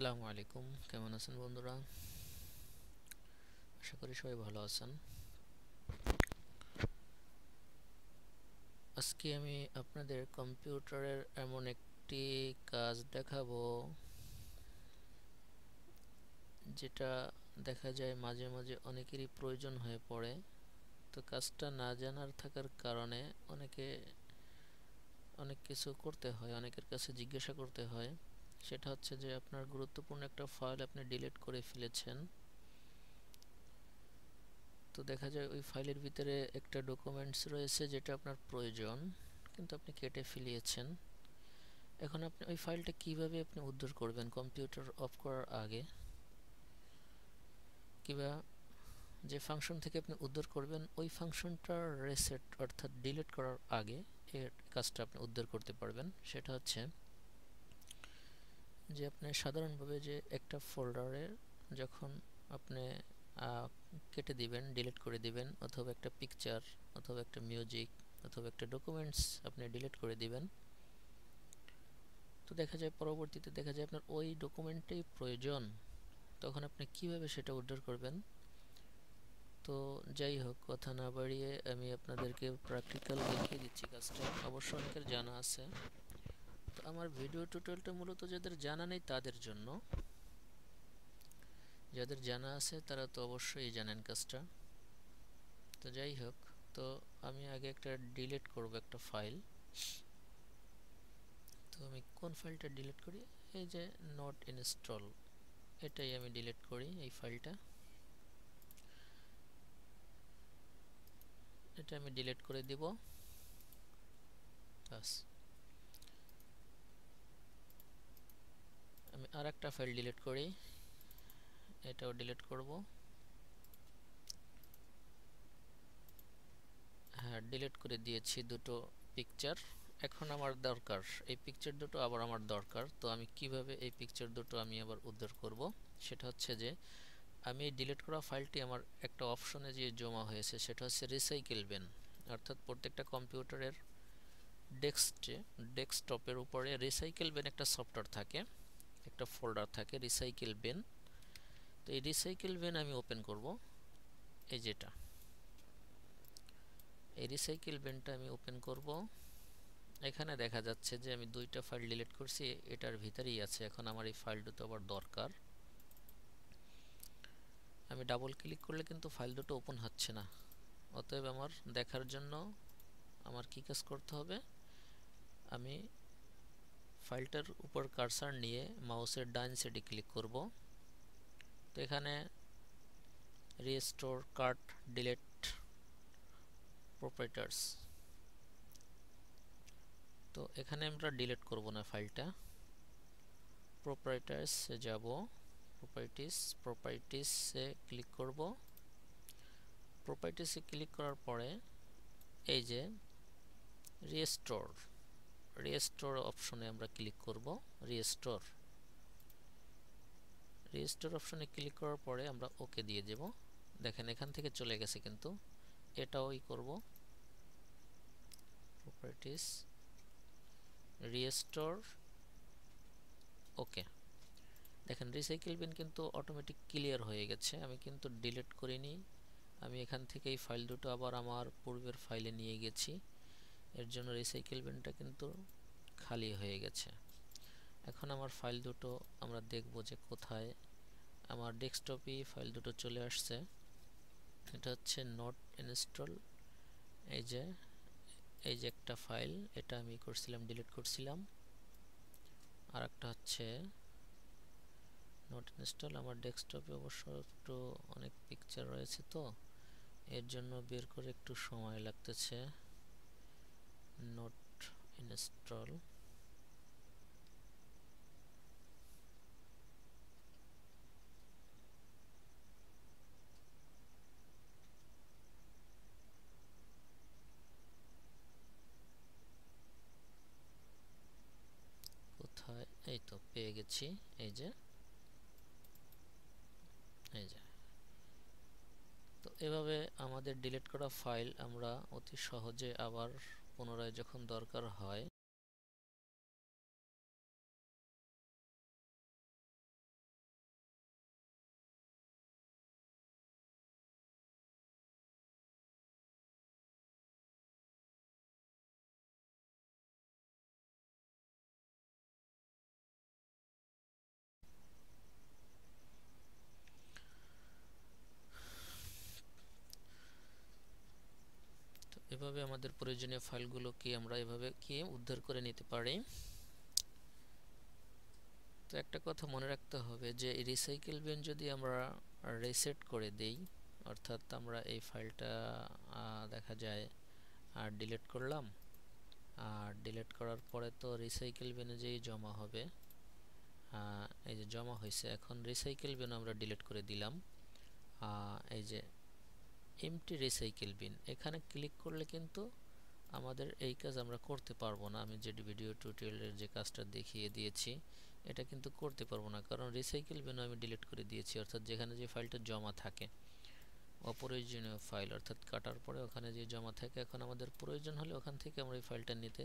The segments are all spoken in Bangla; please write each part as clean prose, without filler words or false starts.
আসসালামু আলাইকুম, কেমন আছেন বন্ধুরা? আশা করি সবাই ভালো আছেন। আজকে আমি আপনাদের কম্পিউটারের এমন একটি কাজ দেখাবো যেটা দেখা যায় মাঝে মাঝে অনেকেরই প্রয়োজন হয়ে পড়ে। তো কাজটা না জানার থাকার কারণে অনেক কিছু করতে হয়, অনেকের কাছে জিজ্ঞাসা করতে হয়। সেটা হচ্ছে যে আপনার গুরুত্বপূর্ণ একটা ফাইল আপনি ডিলিট করে ফেলেছেন। তো দেখা যায় ওই ফাইলের ভিতরে একটা ডকুমেন্টস রয়েছে যেটা আপনার প্রয়োজন, কিন্তু আপনি কেটে ফেলিয়েছেন। এখন আপনি ওই ফাইলটা কিভাবে আপনি উদ্ধার করবেন কম্পিউটার অফ করার আগে, কিংবা যে ফাংশন থেকে আপনি উদ্ধার করবেন ওই ফাংশনটার রিসেট অর্থাৎ ডিলিট করার আগে এর কাজটা আপনি উদ্ধার করতে পারবেন। সেটা হচ্ছে যে আপনি সাধারণভাবে যে একটা ফোল্ডারে যখন আপনি কেটে দিবেন, ডিলিট করে দিবেন, অথবা একটা পিকচার অথবা একটা মিউজিক অথবা একটা ডকুমেন্টস আপনি ডিলিট করে দিবেন, তো দেখা যায় পরবর্তীতে দেখা যায় আপনার ওই ডকুমেন্টটাই প্রয়োজন। তখন আপনি কিভাবে সেটা উদ্ধার করবেন? তো যাই হোক, কথা না বাড়িয়ে আমি আপনাদেরকে প্র্যাকটিক্যাল দেখিয়ে দিচ্ছি কাজটা। অবশ্য অনেকের জানা আছে, তো আমার ভিডিও টিউটোরিয়ালটা মূলত যাদের জানা নেই তাদের জন্য। যাদের জানা আছে তারা তো অবশ্যই জানেন কাজটা। তো যাই হোক, তো আমি আগে একটা ডিলিট করব একটা ফাইল। তো আমি কোন ফাইলটা ডিলিট করি? এই যে নট ইনস্টল, এটাই আমি ডিলিট করি। এই ফাইলটা এটা আমি ডিলিট করে দিব। বাস, আমি আর একটা ফাইল ডিলিট করি, এটাও ডিলিট করব। হ্যাঁ, ডিলিট করে দিয়েছি দুটো পিকচার। এখন আমার দরকার এই পিকচার দুটো, আবার আমার দরকার। তো আমি কিভাবে এই পিকচার দুটো আমি আবার উদ্ধার করব? সেটা হচ্ছে যে আমি এই ডিলিট করা ফাইলটি আমার একটা অপশনে যে জমা হয়েছে সেটা হচ্ছে রিসাইকেল বিন। অর্থাৎ প্রত্যেকটা কম্পিউটারের ডেস্কটপের উপরে রিসাইকেল বিন একটা সফটওয়্যার থাকে, একটা ফোল্ডার থাকে রিসাইকেল বিন। তো এই রিসাইকেল বিন আমি ওপেন করব। এই যেটা এই রিসাইকেল বিনটা আমি ওপেন করব। এখানে দেখা যাচ্ছে যে আমি দুইটা ফাইল ডিলিট করছি, এটার ভিতরেই আছে। এখন আমার এই ফাইল দুটো আবার দরকার। আমি ডাবল ক্লিক করলে কিন্তু ফাইল দুটো ওপেন হচ্ছে না। অতএব আমার দেখার জন্য আমার কি কাজ করতে হবে? আমি ফাইলটার উপর কার্সার নিয়ে মাউসের ডান সাইডে ক্লিক করব। তো এখানে রিস্টোর কাট ডিলিট প্রপার্টিস, তো এখানে আমরা ডিলিট করব না ফাইলটা। প্রপার্টিসে যাব, প্রপার্টিসে ক্লিক করব। প্রপার্টিসে ক্লিক করার পরে এই যে রিস্টোর অপশনে আমরা ক্লিক করব। রিস্টোর অপশনে ক্লিক করার পরে আমরা ওকে দিয়ে দেব। দেখেন এখান থেকে চলে গেছে, কিন্তু এটাওই করব। প্রপার্টিস, রিস্টোর, ওকে। দেখেন রিসাইকেল বিন কিন্তু অটোমেটিক ক্লিয়ার হয়ে গেছে, আমি কিন্তু ডিলিট করিনি। আমি এখান থেকে এই ফাইল দুটো আবার আমার পূর্বের ফাইলে নিয়ে গেছি, এর জন্য রিসাইকেল বিনটা কিন্তু খালি হয়ে গেছে। এখন আমার ফাইল দুটো আমরা দেখব যে কোথায়। আমার ডেস্কটপে ফাইল দুটো চলে আসছে। এটা হচ্ছে নট ইনস্টল। এই যে একটা ফাইল, এটা আমি ডিলিট করছিলাম। আর একটা হচ্ছে নট ইনস্টল। আমার ডেস্কটপে অবশ্য একটু অনেক পিকচার রয়েছে, তো এর জন্য বের করে একটু সময় লাগতেছে। নট ইনস্টল, কোথায়? এই তো পেয়ে গেছি। এই যে এই যে তো এভাবে আমাদের ডিলিট করা ফাইল আমরা অতি সহজে আবার পুনরায় যখন দরকার হয় এভাবে আমাদের প্রয়োজনীয় ফাইলগুলোকে আমরা এভাবে কি উদ্ধার করে নিতে পারি। তো একটা কথা মনে রাখতে হবে যে এই রিসাইকেল বিন যদি আমরা রিসেট করে দেই, অর্থাৎ আমরা এই ফাইলটা দেখা যায় আর ডিলিট করলাম, আর ডিলিট করার পরে তো রিসাইকেল বিনে যেই জমা হবে, এই যে জমা হয়েছে, এখন রিসাইকেল বিন আমরা ডিলিট করে দিলাম। এই যে এমটি রিসাইকেল বিন, এখানে ক্লিক করলে কিন্তু আমাদের এই কাজ আমরা করতে পারবো না। আমি যে ভিডিও টিউটোরিয়ালের যে কাজটা দেখিয়ে দিয়েছি এটা কিন্তু করতে পারবো না, কারণ রিসাইকেল বিন আমি ডিলিট করে দিয়েছি, অর্থাৎ যেখানে যে ফাইলটা জমা থাকে অপ্রয়োজনীয় ফাইল, অর্থাৎ কাটার পরে ওখানে যে জমা থাকে, এখন আমাদের প্রয়োজন হলে ওখান থেকে আমরা এই ফাইলটা নিতে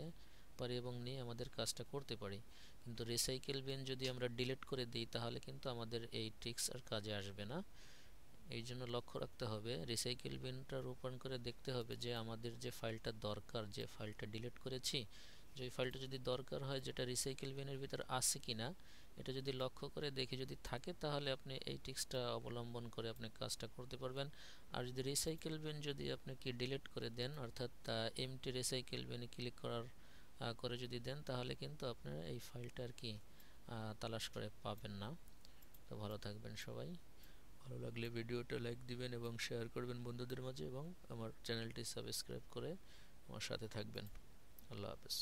পারি এবং নিয়ে আমাদের কাজটা করতে পারি। কিন্তু রিসাইকেল বিন যদি আমরা ডিলিট করে দিই তাহলে কিন্তু আমাদের এই ট্রিক্স আর কাজে আসবে না। এই জন্য লক্ষ্য রাখতে হবে, রিসাইকেল বিনটা রূপায়ণ করে দেখতে হবে যে আমাদের যে ফাইলটা দরকার, যে ফাইলটা ডিলিট করেছি, যে ফাইলটা যদি দরকার হয় যেটা রিসাইকেল বিনের ভিতর আছে কিনা, এটা যদি লক্ষ্য করে দেখি যদি থাকে তাহলে আপনি এই ট্রিক্সটা অবলম্বন করে আপনি কাজটা করতে পারবেন। আর যদি রিসাইকেল বিন যদি আপনি কি ডিলিট করে দেন, অর্থাৎ এমটি রিসাইকেল বিনে ক্লিক করে যদি দেন, তাহলে কিন্তু আপনারা এই ফাইলটা আর কি তালাশ করে পাবেন না। তো ভালো থাকবেন সবাই। ভালো লাগলে ভিডিওটা লাইক দিবেন এবং শেয়ার করবেন বন্ধুদের মাঝে, এবং আমার চ্যানেলটি সাবস্ক্রাইব করে আমার সাথে থাকবেন। আল্লাহ হাফেজ।